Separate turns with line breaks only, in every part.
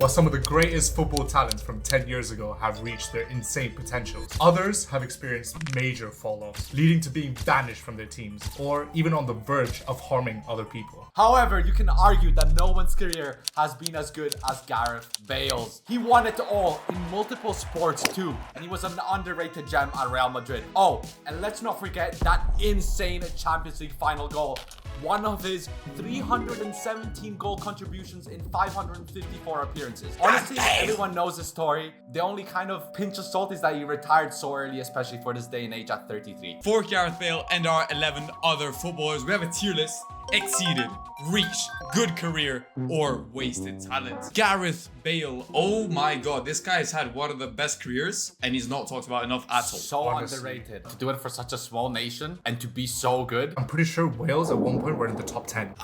While some of the greatest football talents from 10 years ago have reached their insane potentials, others have experienced major fall-offs, leading to being banished from their teams, or even on the verge of harming other people.
However, you can argue that no one's career has been as good as Gareth Bale's. He won it all in multiple sports too, and he was an underrated gem at Real Madrid. Oh, and let's not forget that insane Champions League final goal. One of his 317 goal contributions in 554 appearances. Honestly, everyone knows the story. The only kind of pinch of salt is that he retired so early, especially for this day and age at 33.
For Gareth Bale and our 11 other footballers, we have a tier list. Exceeded, reached, good career, or wasted talent. Gareth Bale, oh my god, this guy has had one of the best careers and he's not talked about enough at all.
So underrated. To do it for such a small nation and to be so good.
I'm pretty sure Wales at one point were in the top 10.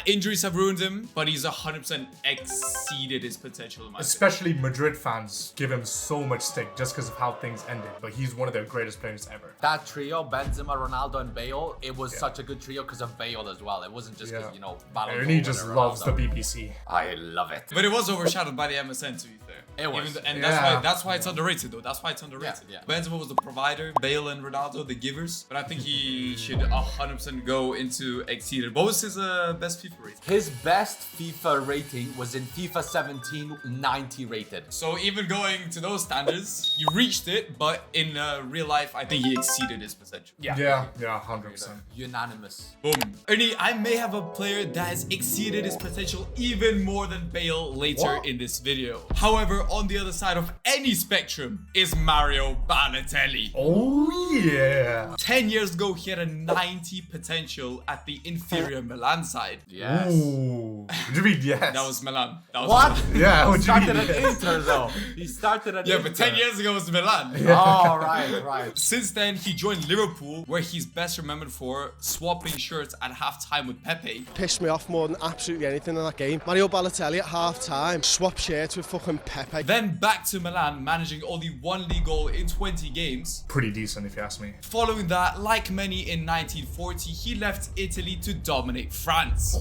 Injuries have ruined him, but he's 100% exceeded his potential in my opinion.
Especially Madrid fans give him so much stick just because of how things ended, but he's one of their greatest players ever.
That trio, Benzema, Ronaldo, and Bale, it was such a good trio because of Bale as well. It wasn't just because, you know, Balotelli.
And he just loves the BBC.
I love it.
But it was overshadowed by the MSN, to be fair.
It was.
That's why it's underrated, though. That's why it's underrated.
Yeah.
Benzema was the provider, Bale and Ronaldo the givers. But I think he should 100% go into exceeded. What was his best FIFA rating?
His best FIFA rating was in FIFA 17, 90 rated.
So even going to those standards, you reached it, but in real life, I think he exceeded his potential.
Yeah, 100%.
Unanimous.
Boom. Ernie, I may have a player that has exceeded his potential even more than Bale later in this video. However, on the other side of any spectrum is Mario Balotelli.
Oh yeah.
10 years ago, he had a 90 potential at the inferior Milan side.
Yes.
Ooh. What do you mean yes?
That was Milan. That was
What?
Milan.
Yeah, what
He
do you mean
started at
yes?
Inter though. He started at
Yeah,
Inter.
but 10 years ago was Milan.
Oh, right.
Since then, he joined Liverpool, where he's best remembered for swapping shirts at halftime with Pepe.
Pissed me off more than absolutely anything in that game. Mario Balotelli at half-time, swap shirts with fucking Pepe.
Then back to Milan, managing only one league goal in 20 games.
Pretty decent if you ask me.
Following that, like many in 1940, he left Italy to dominate France.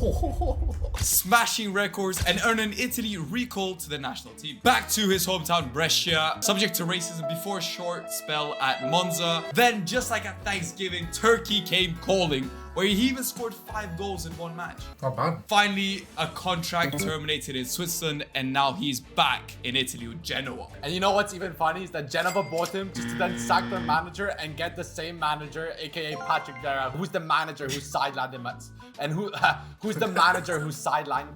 Smashing records and earning Italy recall to the national team. Back to his hometown Brescia, subject to racism before a short spell at Monza. Then, just like at Thanksgiving, Turkey came calling, where he even scored 5 goals in one match.
Not bad.
Finally, a contract terminated in Switzerland, and now he's back in Italy with Genoa.
And you know what's even funny is that Genova bought him just to then sack their manager and get the same manager, aka Patrick Vieira, who's the manager who sidelined him and who's the manager who sidelined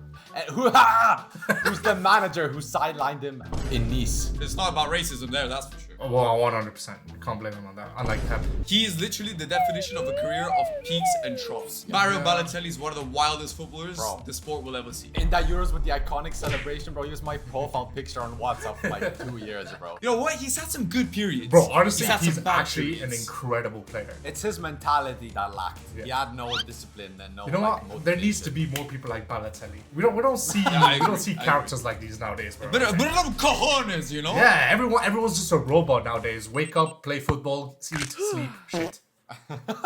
who's the manager who sidelined him in Nice.
It's not about racism there, that's for sure.
Well, 100%. Can't blame him on that. Unlike Pep.
He is literally the definition of a career of peaks and troughs. Mario Balotelli is one of the wildest footballers the sport will ever see.
In that Euros with the iconic celebration, bro, he was my profile picture on WhatsApp for like 2 years, bro.
You know what? He's had some good periods.
Bro, honestly,
had some
he's
bad
actually
periods.
an incredible player.
It's his mentality that lacked.
Yeah.
He had no discipline and no.
You know
like,
what? There needs to be more people like Balotelli. We don't see
I
we don't
agree,
see
I
characters like these nowadays, bro.
But a lot of cojones, you know?
Yeah, everyone's just a robot nowadays. Wake up, play football, eat, sleep, shit.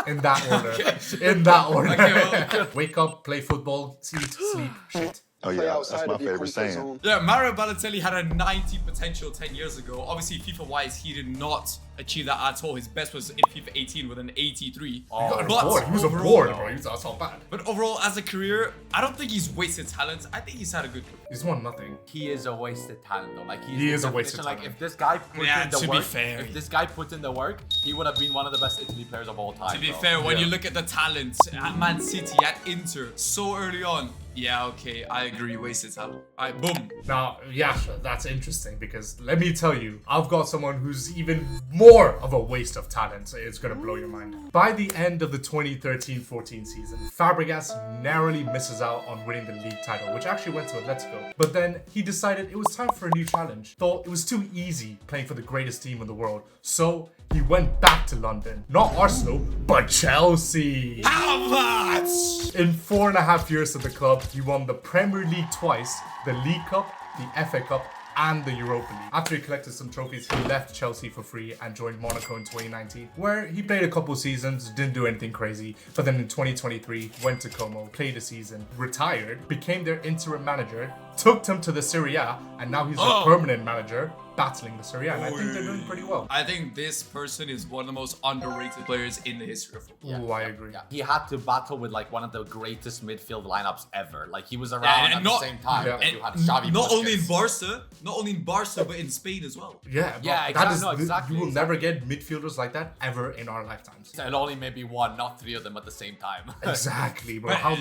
In that order. In that order.
Okay, well,
Wake up, play football, eat, sleep, shit.
Oh yeah, that's my favorite saying.
Yeah, Mario Balotelli had a 90 potential 10 years ago. Obviously, FIFA-wise, he did not achieve that at all. His best was in FIFA 18 with an 83.
He got
But
bored. He was a
overall,
board, bro. That's all bad.
But overall, as a career, I don't think he's wasted talent. I think he's had a good career.
He's won nothing.
He is a wasted talent though. Like
He is a wasted
Like
talent.
if this guy put in the
to be
work,
fair.
if this guy put in the work, he would have been one of the best Italy players of all time.
To be
bro.
fair, when
Yeah.
you look at the talent at Man City, at Inter, so early on, yeah, okay, I agree, wasted talent. Alright, boom.
Now, Yasha, that's interesting because let me tell you, I've got someone who's even more of a waste of talent. So it's gonna blow your mind. By the end of the 2013-14 season, Fabregas narrowly misses out on winning the league title, which actually went to Atletico. But then he decided it was time for a new challenge. Thought it was too easy playing for the greatest team in the world. So he went back to London. Not Arsenal, but Chelsea.
Havertz!
In 4.5 years at the club, he won the Premier League twice, the League Cup, the FA Cup, and the Europa League. After he collected some trophies, he left Chelsea for free and joined Monaco in 2019, where he played a couple seasons, didn't do anything crazy, but then in 2023 went to Como, played a season, retired, became their interim manager, took them to the Serie A, and now he's a permanent manager battling the Serie A, and I think they're doing pretty well.
I think this person is one of the most underrated players in the history of football.
Ooh, I agree.
Yeah. He had to battle with like one of the greatest midfield lineups ever. Like he was around at the same time.
Yeah.
And you had Xavi
Not only in
Busquets.
Barca, but in Spain as well.
Yeah, but
Yeah,
that
exactly.
is,
Exactly.
you will never get midfielders like that ever in our lifetimes.
And only maybe one, not three of them at the same time.
Exactly, bro. How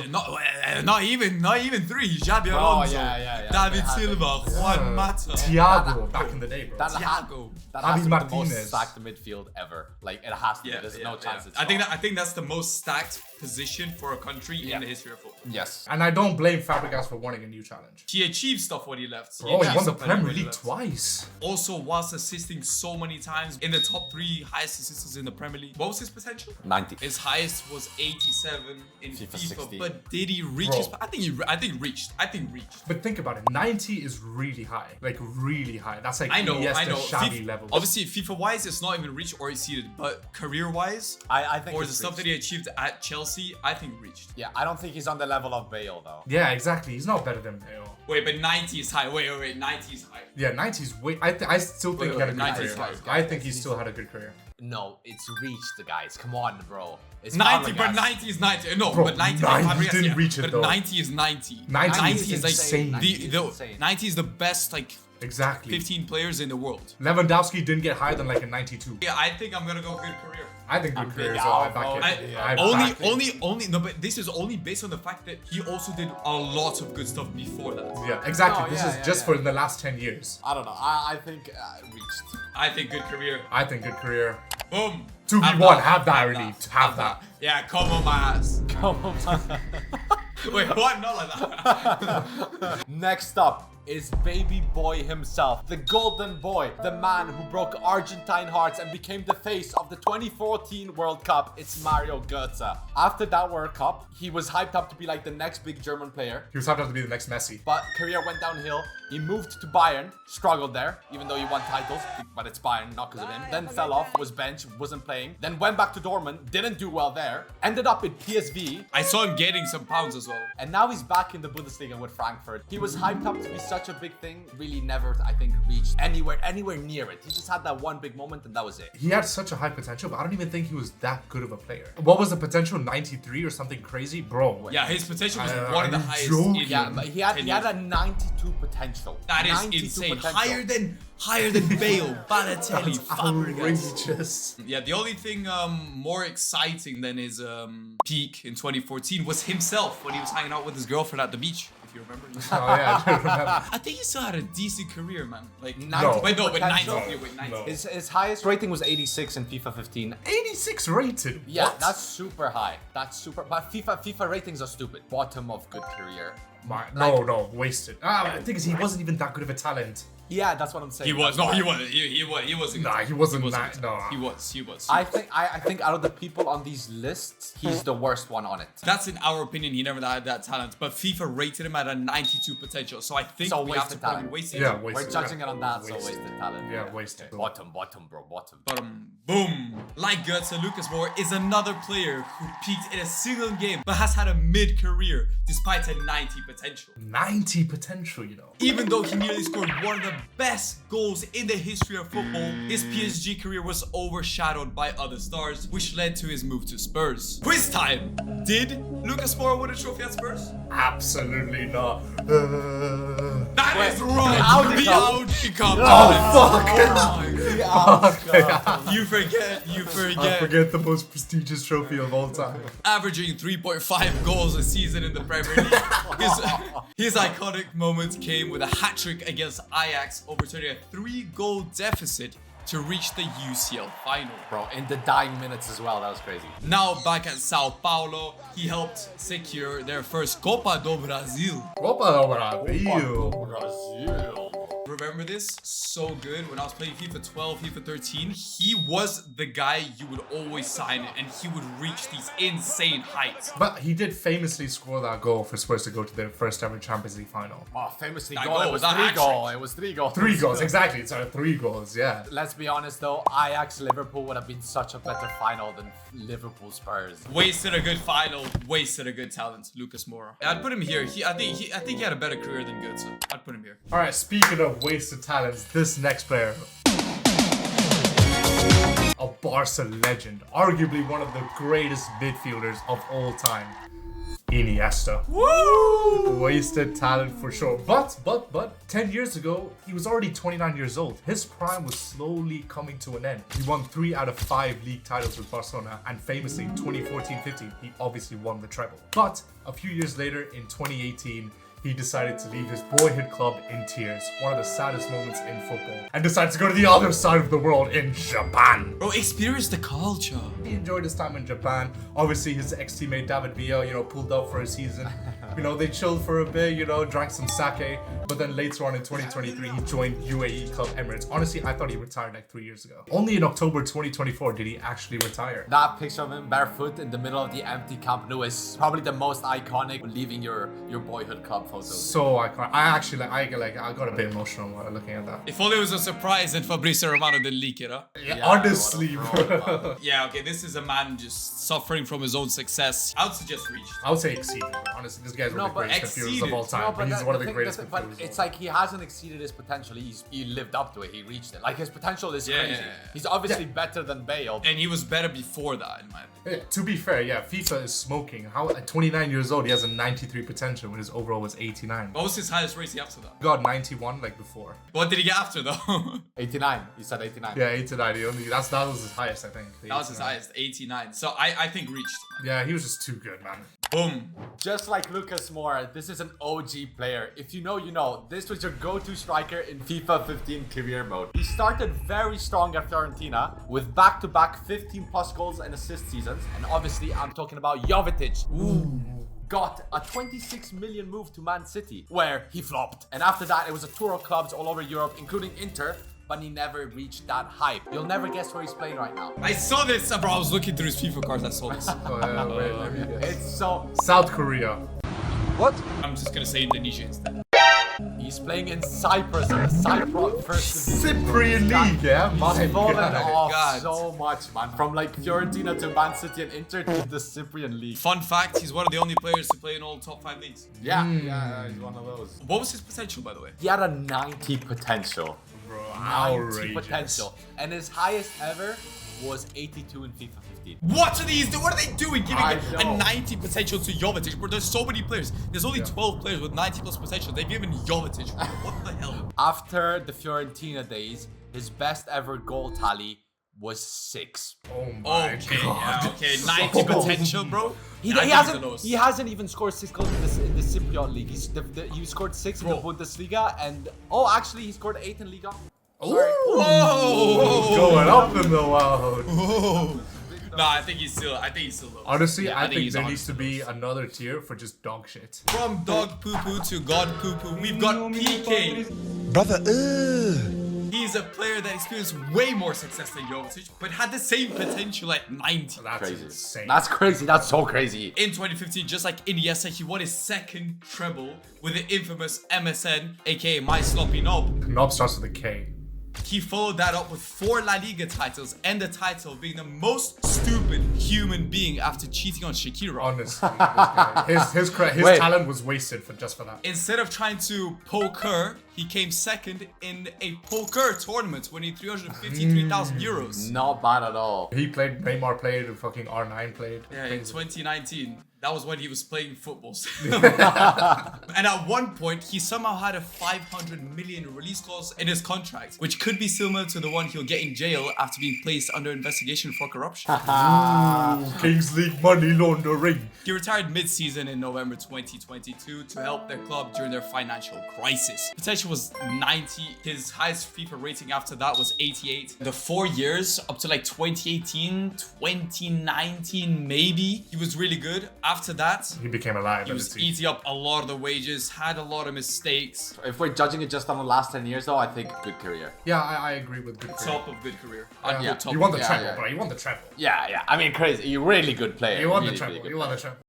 Not even three. Xabi Alonso,
yeah.
David
They had
Silva, Juan Mata.
Thiago back in the day, bro.
That
Thiago.
has
Javi
to be the most
Martinez.
stacked midfield ever. Like it has to be. There's no chance it's
I think
not.
I think that's the most stacked position for a country in the history of football.
Yes.
And I don't blame Fabregas for wanting a new challenge.
He achieved stuff when he left.
Oh, he
achieved
won the
stuff when he
Premier League
left.
twice.
Also, whilst assisting so many times in the top 3 highest assists in the Premier League. What was his potential?
90.
His highest was 87 in
FIFA
FIFA,
60.
but did he reach
Bro.
his? I think reached.
But think about it, 90 is really high. Like, really high. That's like
I know.
Iniesta, Xavi levels.
Obviously, FIFA-wise, it's not even reached or exceeded, but career-wise,
I think
or
it's
the stuff that
reached.
he achieved at Chelsea, I think reached.
Yeah, I don't think he's on the level of Bale though.
Yeah, exactly. He's not better than Bale.
Wait, but 90 is high. Wait, 90 is high.
Yeah, 90's way. I still think he had a good
90 is
career.
high.
I think he still had a good career.
No, it's reached the guys. Come on, bro. It's
90,
Fabregas.
but 90 is 90. No,
Bro,
but 90,
90
Fabregas,
didn't reach it,
but
though.
90 is 90.
90 is
like
insane.
90 is
the
insane.
90 is the best like
Exactly.
15 players in the world.
Lewandowski didn't get higher than like a 92.
Yeah, I think I'm gonna go good career.
I think good career
big
as well. I
out,
back
bro.
it.
I,
I back it.
only no, but this is only based on the fact that he also did a lot of good stuff before that.
Yeah, exactly.
Oh,
this
yeah,
is
yeah,
just
yeah.
for the last 10 years.
I don't know. I think reached.
I think good career.
I think good career.
Boom.
2v1, have that already. Have that.
Yeah, come on my ass.
Come on.
Wait, what? Not like that.
Next up is baby boy himself, the golden boy, the man who broke Argentine hearts and became the face of the 2014 World Cup. It's Mario Gotze. After that World Cup, he was hyped up to be like the next big German player,
He was happy to be the next Messi.
but career went downhill. He moved to Bayern, struggled there, even though he won titles, but it's Bayern, not because of him. Then fell off, was benched, wasn't playing. Then went back to Dortmund, didn't do well there. Ended up at PSV,
I saw him getting some pounds as well.
and now he's back in the Bundesliga with Frankfurt. He was hyped up to be such a big thing, really never, I think, reached anywhere near it. He just had that one big moment and that was it.
He had such a high potential, but I don't even think he was that good of a player. What was the potential? 93 or something crazy? Bro.
Yeah, his potential was
Are
one of the
you
highest.
joking?
In
Yeah, but he had a 92 potential.
That is
92
insane.
potential.
Higher than Bale, Balotelli, Fabregas.
Outrageous.
Yeah, the only thing more exciting than his peak in 2014 was himself when he was hanging out with his girlfriend at the beach. If you remember.
Oh yeah, I do remember.
I think he still had a decent career, man. Like
90
Wait, no, but 90.
potential.
Wait, 90.
No.
His highest rating was 86 in FIFA 15.
86 rated.
Yeah,
What?
that's super high. That's super. But FIFA ratings are stupid. Bottom of good career.
No, wasted. The thing is, he wasn't even that good of a talent.
Yeah, that's what I'm saying.
He was.
That's
No, he
why.
was. He wasn't.
Nah, he wasn't that. No.
He was.
I think out of the people on these lists, he's the worst one on it.
That's in our opinion. He never had that talent, but FIFA rated him at a 92 potential. So I think
So
we have to
wasted
probably
talent.
waste it.
Yeah,
We're
wasted.
judging
yeah.
it on that, so
Wasted.
wasted talent.
Yeah, wasted.
Bottom, bro, bottom.
But boom. Like Gotze, Lucas Moura is another player who peaked in a single game, but has had a mid-career despite a 90 potential.
90 potential, you know.
Even though he nearly scored one of the best goals in the history of football, his PSG career was overshadowed by other stars, which led to his move to Spurs. Quiz time! Did Lucas Moura win a trophy at Spurs?
Absolutely not.
That is
Wait,
wrong!
the
The
Audi
Audi Cup!
Oh, fuck.
You forget.
I forget the most prestigious trophy of all time.
Averaging 3.5 goals a season in the Premier League. His iconic moment came with a hat-trick against Ajax, overturning a 3-goal deficit to reach the UCL final.
Bro, in the dying minutes as well, that was crazy.
Now back at Sao Paulo, he helped secure their first Copa do Brasil.
Copa do Brasil.
Brazil.
remember this so good. When I was playing FIFA 12, FIFA 13, he was the guy you would always sign and he would reach these insane heights.
But he did famously score that goal for Spurs to go to their first ever Champions League final.
Oh, famously
That
goal.
goal,
It was
that
3
hat-trick.
goals. It was 3 goals.
3 goals, exactly. It's 3 goals, yeah.
Let's be honest though, Ajax Liverpool would have been such a better final than Liverpool Spurs.
Wasted a good final, wasted a good talent, Lucas Moura. I'd put him here. I think he had a better career than Gotze. I'd put him here.
All right, speaking of wasted talents, this next player, a Barca legend, arguably one of the greatest midfielders of all time, Iniesta.
Woo!
Wasted talent for sure. But 10 years ago, he was already 29 years old. His prime was slowly coming to an end. He won 3 out of 5 league titles with Barcelona, and famously in 2014-15, he obviously won the treble. But a few years later, in 2018, he decided to leave his boyhood club in tears, one of the saddest moments in football, and decided to go to the other side of the world in Japan.
Bro, experience the culture.
He enjoyed his time in Japan. Obviously, his ex-teammate David Villa, pulled up for a season. They chilled for a bit, drank some sake. But then later on in 2023, he joined UAE club Emirates. Honestly, I thought he retired like 3 years ago. Only in October 2024 did he actually retire.
That picture of him barefoot in the middle of the empty Camp Nou is probably the most iconic leaving your boyhood club photo.
So iconic. I got a bit emotional while looking at that.
If only it was a surprise and Fabrizio Romano didn't leak it, huh?
Yeah, honestly,
what a
bro.
fraud, man.
Yeah, okay, this is a man just suffering from his own success. I would suggest reached.
I would say exceeded. Honestly, this guy's one of the greatest midfielders of all time.
No, but
He's one of the
thing
greatest
is, but
midfielders.
it's like he hasn't exceeded his potential. He lived up to it. He reached it. Like his potential is
Yeah,
crazy.
yeah, yeah.
He's obviously better than Bale.
And he was better before that, in my opinion.
Yeah, to be fair, yeah, FIFA is smoking. How at 29 years old, he has a 93 potential when his overall was 89.
What was his highest rating after that?
Got 91 like before.
What did he get after though?
89. He said 89.
Yeah, 89. That was his highest, I think.
That was his highest, 89. So I think reached.
Yeah, he was just too good, man.
Boom.
Just like Lucas Moura, this is an OG player. If you know, you know. This was your go-to striker in FIFA 15 career mode. He started very strong at Fiorentina with back-to-back 15+ goals and assist seasons. And obviously, I'm talking about Jovetic. Ooh. Got a 26 million move to Man City, where he flopped. And after that, it was a tour of clubs all over Europe, including Inter, but he never reached that hype. You'll never guess where he's playing right now.
I saw this, bro. I was looking through his FIFA cards. I saw this.
Oh, yeah, wait, let me guess.
It's so...
South Korea.
What?
I'm just gonna say Indonesia instead.
He's playing in Cyprus, in the Cyprus first division.
Cyprian League, yeah? My
He's fallen
God.
off
God.
so much, man. From like Fiorentina to Man City and Inter to the Cyprian League.
Fun fact, he's one of the only players to play in all top 5 leagues.
Yeah, he's one of those.
What was his potential, by the way?
He had a 90 potential.
Bro,
90
outrageous.
potential. And his highest ever was 82 in FIFA 15.
What are these? What are they doing? Giving
I
a
know.
90 potential to Jovetic, bro. There's so many players. There's only 12 players with 90 plus potential. They've given Jovetic. What the hell?
After the Fiorentina days, his best ever goal tally was 6.
Oh my
Okay,
God.
yeah, okay. 90 potential, bro.
He,
I
he
think he's the
hasn't
lowest.
he hasn't even scored 6 goals in the Cypriot League. He scored 6 in the Bundesliga and actually he scored 8 in Liga.
Whoa!
Going up in the world.
Whoa! Nah, I think he's still low.
Honestly,
Yeah,
I think
he's
there needs to
honestly
be
lowest.
another tier for just dog shit.
From dog poo poo to god poo poo, we've got Pique.
Brother,
He's a player that experienced way more success than Jovetic, but had the same potential at 90.
That's
Crazy.
insane.
That's crazy. That's so crazy.
In 2015, just like Iniesta, he won his second treble with the infamous MSN, aka My Sloppy Knob.
Knob starts with a K.
He followed that up with 4 La Liga titles and the title of being the most stupid human being after cheating on Shakira.
Honestly, this guy, his
Wait.
talent was wasted just for that.
Instead of trying to poker, he came second in a poker tournament, winning 353,000 euros.
Not bad at all.
He played, Neymar played, and fucking R9 played.
Yeah, in
Crazy.
2019. That was when he was playing football. And at one point, he somehow had a 500 million release clause in his contract, which could be similar to the one he'll get in jail after being placed under investigation for corruption.
Kings League money laundering.
He retired mid-season in November 2022 to help their club during their financial crisis. Potential was 90. His highest FIFA rating after that was 88. The 4 years up to like 2018, 2019 maybe, he was really good. After that,
He became a
he
liability.
was eating up a lot of the wages, had a lot of mistakes.
If we're judging it just on the last 10 years, though, I think good career.
Yeah, I agree with good career.
Top of good career.
Yeah.
Top
You won the
of-
treble,
yeah.
bro. You won the treble.
Yeah. I mean, crazy. You're really good player.
You won the
Really,
treble.
really good
You won the
player.
treble.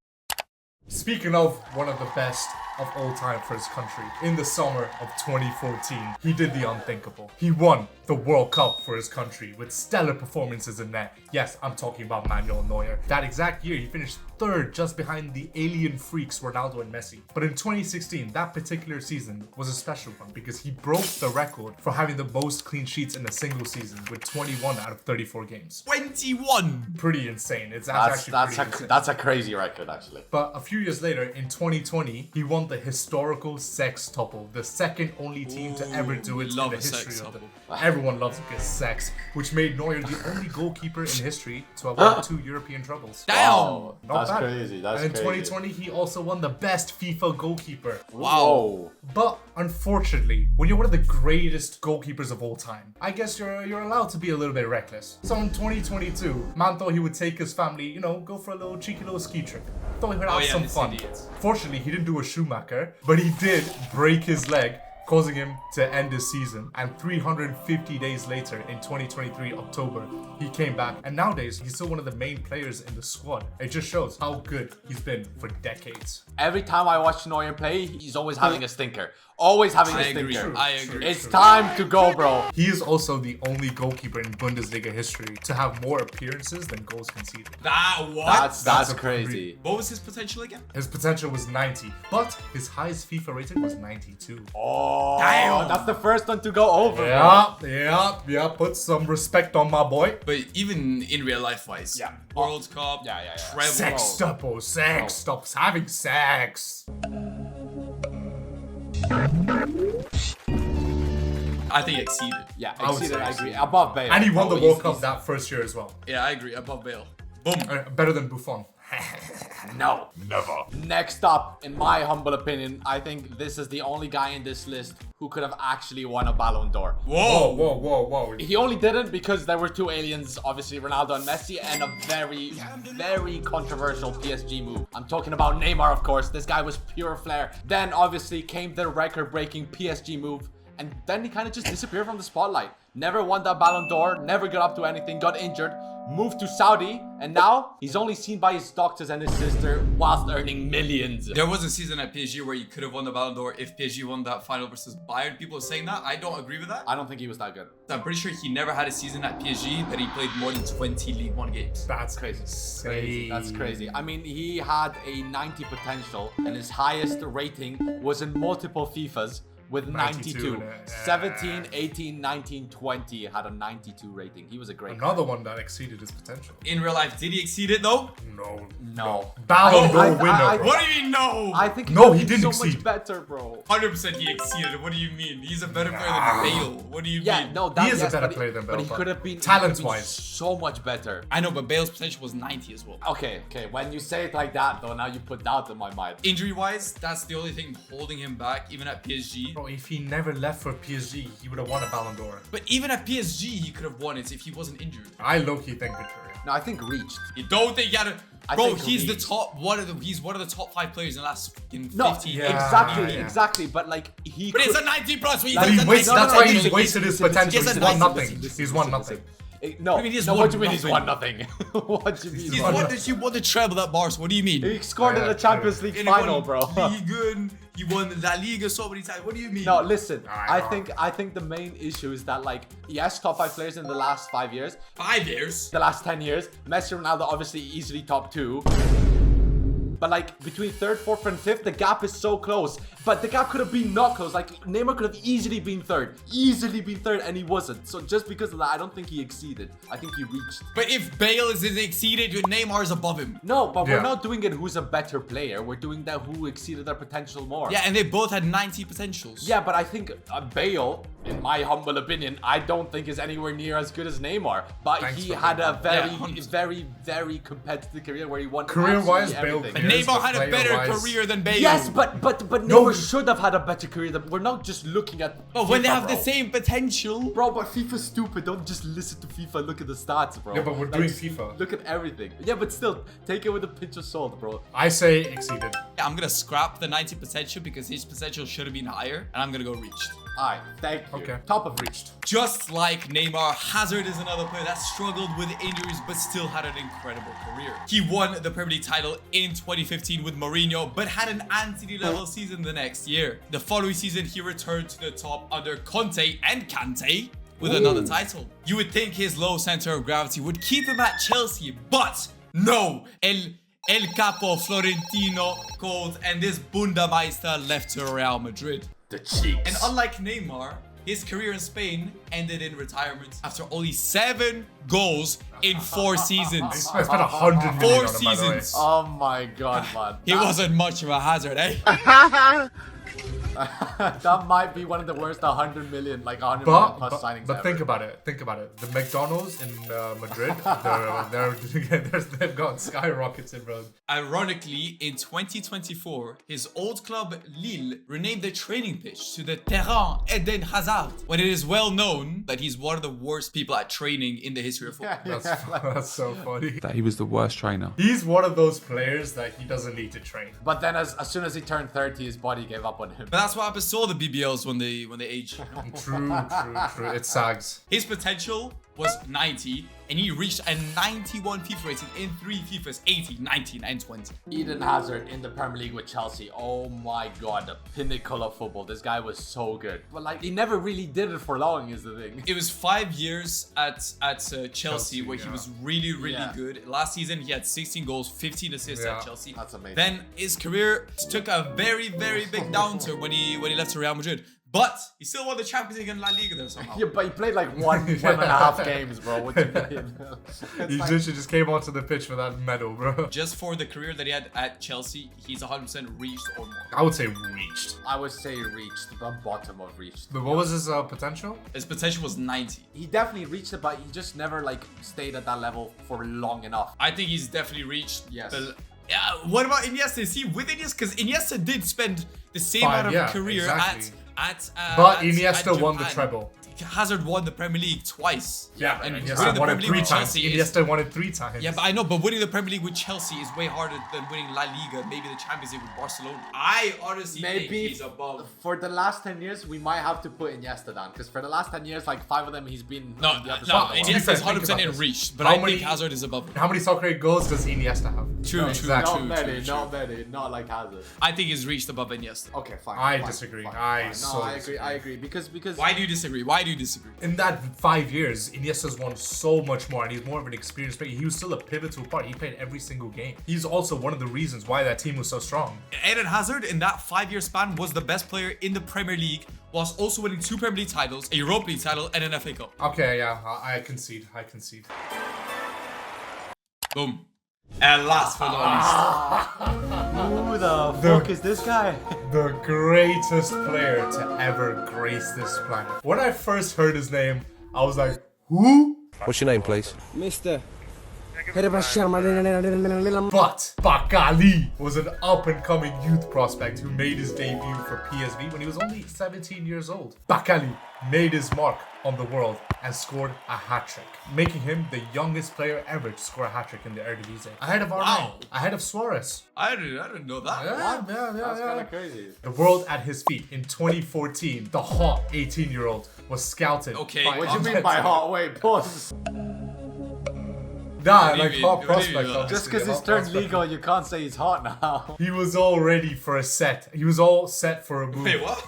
Speaking of one of the best of all time for his country, in the summer of 2014, he did the unthinkable. He won the World Cup for his country with stellar performances in net. Yes, I'm talking about Manuel Neuer. That exact year, he finished third just behind the alien freaks Ronaldo and Messi. But in 2016, that particular season was a special one because he broke the record for having the most clean sheets in a single season with 21 out of 34 games.
21!
Pretty insane. It's actually pretty insane.
That's a crazy record, actually.
But a few years later, in 2020, he won the historical sextuple, the second only team to ever do it in the
love a
history of it.
sextuple.
Everyone loves a good sex, which made Neuer the only goalkeeper in history to have won 2 European trebles.
Damn!
Wow.
Not
That's
bad.
crazy. That's
and in
crazy.
2020, he also won the best FIFA goalkeeper.
Whoa.
But unfortunately, when you're one of the greatest goalkeepers of all time, I guess you're allowed to be a little bit reckless. So in 2022, man thought he would take his family, go for a little cheeky little ski trip. Thought he would have some
this
fun.
idiot.
Fortunately, he didn't do a Schumacher, but he did break his leg, causing him to end his season. And 350 days later, in 2023 October, he came back. And nowadays, he's still one of the main players in the squad. It just shows how good he's been for decades.
Every time I watch Neuer play, he's always having a stinker. Always having a
I agree.
stinker.
I agree.
It's time to go, bro.
He is also the only goalkeeper in Bundesliga history to have more appearances than goals conceded.
That's
That's a
crazy.
What was his potential again?
His potential was 90, but his highest FIFA rating was 92.
Oh,
Damn.
that's the first one to go over. Bro.
Yeah. Put some respect on my boy.
But even in real life wise,
Yeah.
World Cup,
Yeah.
treble.
Sex stops having sex.
I think exceeded.
Yeah,
I would
exceeded,
say
I agree. Above Bale.
And he won the
Oh,
World
he's-
Cup that first year as well.
Yeah, I agree. Above Bale. Boom.
Better than Buffon.
No.
Never.
Next up, in my humble opinion, I think this is the only guy in this list who could have actually won a Ballon d'Or.
Whoa.
He only didn't because there were two aliens, obviously Ronaldo and Messi, and a very, very controversial PSG move. I'm talking about Neymar, of course. This guy was pure flair. Then, obviously, came the record-breaking PSG move, and then he kind of just disappeared from the spotlight. Never won that Ballon d'Or, never got up to anything, got injured, moved to Saudi, and now he's only seen by his doctors and his sister whilst earning millions.
There was a season at PSG where he could have won the Ballon d'Or if PSG won that final versus Bayern. People are saying that. I don't agree with that.
I don't think he was that good.
I'm pretty sure he never had a season at PSG that he played more than 20 League One games.
That's
Crazy.
insane.
That's crazy. I mean, he had a 90 potential, and his highest rating was in multiple FIFAs with 92.
92,
17, 18, 19, 20 had a 92 rating. He was a great guy.
Another one that exceeded his potential.
In real life, did he exceed it though?
No.
Ballon d'Or
I-
winner,
I-
bro.
What do you mean no?
I think
No,
could
he
be
didn't
so much
exceed.
better, bro.
100% he exceeded it. What do you mean? He's a better player than Bale. What do you
Yeah,
mean?
no, that,
He is a
yes,
better
but
player than
But
Bale,
he
but
could have been
talent-wise.
so much better.
I know, but Bale's potential was 90 as well.
Okay. When you say it like that, though, now you put doubt in my mind.
Injury-wise, that's the only thing holding him back, even at PSG.
Bro, if he never left for PSG, he would have won a Ballon d'Or.
But even at PSG, he could have won it if he wasn't injured.
I low-key think Victoria.
No, I think reached.
You don't think you gotta...
I
Bro,
think
he's
he's
one of the top 5 players in the last fucking 15
No,
years.
exactly,
yeah.
exactly. But like he.
But it's
could-
a 90 plus.
But he wastes,
no,
that's
no,
why
no,
he's
listen,
wasted his
listen,
potential.
listen,
He's won
listen,
nothing.
listen,
He's won
listen,
nothing.
No,
I mean, he's
no,
won
what do you mean he's
nothing.
won nothing? What do you mean?
He
won
won,
nothing?
he won the treble at Barca. What do you mean?
He scored in the Champions League
And he won
final, bro.
Liga, he won La Liga so many times. What do you mean?
No, listen.
I
I think the main issue is that like yes, top 5 players in the last 5 years,
5 years.
the last 10 years. Messi, Ronaldo, obviously easily top 2. But like between 3rd, 4th, and 5th, the gap is so close. But the gap could have been not close. Like Neymar could have easily been 3rd, and he wasn't. So just because of that, I don't think he exceeded. I think he reached.
But if Bale is exceeded, Neymar is above him.
No, but
Yeah.
we're not doing it who's a better player. We're doing that who exceeded their potential more.
Yeah, and they both had 90 potentials.
Yeah, but I think Bale, in my humble opinion, I don't think is anywhere near as good as Neymar. But
Thanks
he
for
had a
that.
very,
Yeah, 100%.
very, very competitive career where he won
Career-wise,
absolutely
Bale
everything.
And
players.
Neymar had a better
player-wise-
career than Bale.
Yes, but Neymar should have had a better career. We're not just looking at.
But when they
FIFA,
have the
bro.
same potential.
Bro, but FIFA's stupid. Don't just listen to FIFA. Look at the stats, bro.
Yeah, but we're
Like,
doing FIFA.
Look at everything. Yeah, but still, take it with a pinch of salt, bro.
I say exceeded.
I'm gonna scrap the 90 potential because his potential should have been higher, and I'm gonna go reached.
Alright, thank you.
Okay.
Top of reached.
Just like Neymar, Hazard is another player that struggled with injuries but still had an incredible career. He won the Premier League title in 2015 with Mourinho but had an Anthony-level season the next year. The following season, he returned to the top under Conte and Kante with another title. You would think his low center of gravity would keep him at Chelsea, but no! El Capo Florentino called and this Bundameister left to Real Madrid.
The cheeks.
And unlike Neymar, his career in Spain ended in retirement after only 7 goals in 4 seasons.
I spent 100 million
4
on him, by the way.
seasons.
Oh my god, man.
He wasn't much of a hazard, eh?
That might be one of the worst 100 million, like 100 million plus signings
But
ever.
think about it. Think about it. The McDonald's in Madrid, they've got skyrockets in, bro.
Ironically, in 2024, his old club Lille renamed the training pitch to the Terrain Eden Hazard, when it is well known that he's one of the worst people at training in the history of football.
That's so funny.
That he was the worst trainer.
He's one of those players that he doesn't need to train.
But then as soon as he turned 30, his body gave up on him.
But that's what happens to all the BBLs when they age.
True. It sags.
His potential was 90, and he reached a 91 FIFA rating in 3 FIFAs, 18, 19, and 20.
Eden Hazard in the Premier League with Chelsea. Oh my god, the pinnacle of football. This guy was so good. But like, he never really did it for long, is the thing.
It was 5 years at Chelsea where he
yeah.
was really
Yeah.
good. Last season, he had 16 goals, 15 assists
Yeah.
at Chelsea.
That's amazing.
Then his career took a very big downturn when he left to Real Madrid. But he still won the Champions League and La Liga there somehow.
Yeah, but he played like one and a half games, bro. What do you mean?
He literally just came onto the pitch for that medal, bro.
Just for the career that he had at Chelsea, he's 100% reached or more.
I would say reached.
I would say reached, the bottom of reached.
But what was his potential?
His potential was 90.
He definitely reached it, but he just never like stayed at that level for long enough.
I think he's definitely reached.
Yes.
What about Iniesta? Is he with Iniesta? Because Iniesta did spend the same
5,
amount of
yeah,
career
exactly.
at
But Iniesta won the
Japan.
treble.
Hazard won the Premier League twice.
Yeah,
and winning
Iniesta
the
won it
Premier League
3
with
times.
Chelsea is-
Iniesta won it 3 times.
Yeah, but I know, but winning the Premier League with Chelsea is way harder than winning La Liga, maybe the Champions League with Barcelona. I honestly think
Maybe
he's above.
for the last 10 years, we might have to put Iniesta down. Because for the last 10 years, like 5 of them, he's been
No,
on the other
no,
side of the wall.
To be
Iniesta
fair,
is
think
100%
about
in
this.
reach, but
How
I
many-
think Hazard is above him.
How many soccer goals does Iniesta have?
True,
No,
true,
not
true,
many,
true, true.
not many, not like Hazard.
I think he's reached above Iniesta.
Okay, fine.
I
fine,
disagree.
fine,
I
fine.
so
No, I agree.
disagree.
I agree because
Why do you disagree? Why do you disagree?
In that 5 years, Iniesta's won so much more, and he's more of an experienced player. He was still a pivotal part. He played every single game. He's also one of the reasons why that team was so strong.
Eden Hazard in that 5-year span was the best player in the Premier League, whilst also winning 2 Premier League titles, a Europa League title, and an FA Cup.
Okay, yeah, I concede.
Boom. And last but not
Who the fuck is this guy?
The greatest player to ever grace this planet. When I first heard his name, I was like, who?
What's your name, please?
Mister.
But Bakkali was an up-and-coming youth prospect who made his debut for PSV when he was only 17 years old. Bakkali made his mark on the world and scored a hat-trick, making him the youngest player ever to score a hat-trick in the Eredivisie. Ahead of R9, ahead of Suarez.
I didn't know that.
Yeah.
That's kind of crazy.
The world at his feet in 2014, the hot 18-year-old was scouted.
Okay,
by
What do you mean by hot? Wait, pause.
Nah,
What do you
like
mean?
hot
What do you
prospect.
mean?
obviously,
Just because
a
he's
hot
turned
prospect.
legal, you can't say he's hot now.
He was all ready for a set. He was all set for a move.
Wait, what?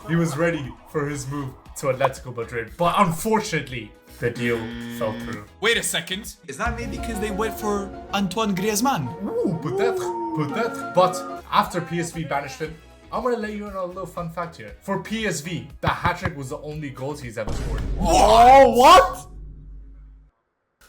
He was ready for his move to Atletico Madrid, but unfortunately, the deal fell through.
Wait a second. Is that maybe because they went for Antoine Griezmann?
Ooh, peut-être. But after PSV banished him, I'm gonna let you in on a little fun fact here. For PSV, the hat-trick was the only goals he's ever scored.
Oh, what?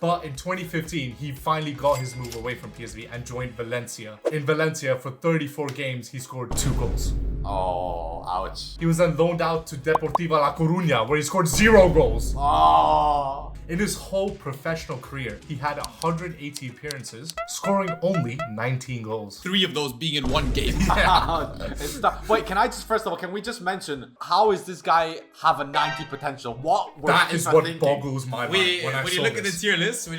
But in 2015, he finally got his move away from PSV and joined Valencia. In Valencia, for 34 games, he scored 2 goals.
Oh, ouch.
He was then loaned out to Deportiva La Coruña, where he scored 0 goals.
Oh.
In his whole professional career, he had 180 appearances, scoring only 19 goals.
3 of those being in one game.
Wait, can I just, first of all, can we just mention, how is this guy have a 90 potential? What were
That is
FIFA
what
thinking?
boggles my mind when I
When
saw
you look at the
this.
tier list,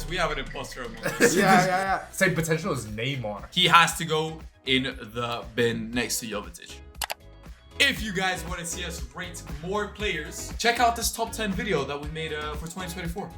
we have an imposter among us.
Yeah.
Same potential as Neymar.
He has to go in the bin next to Jovetic. If you guys want to see us rate more players, check out this top 10 video that we made for 2024.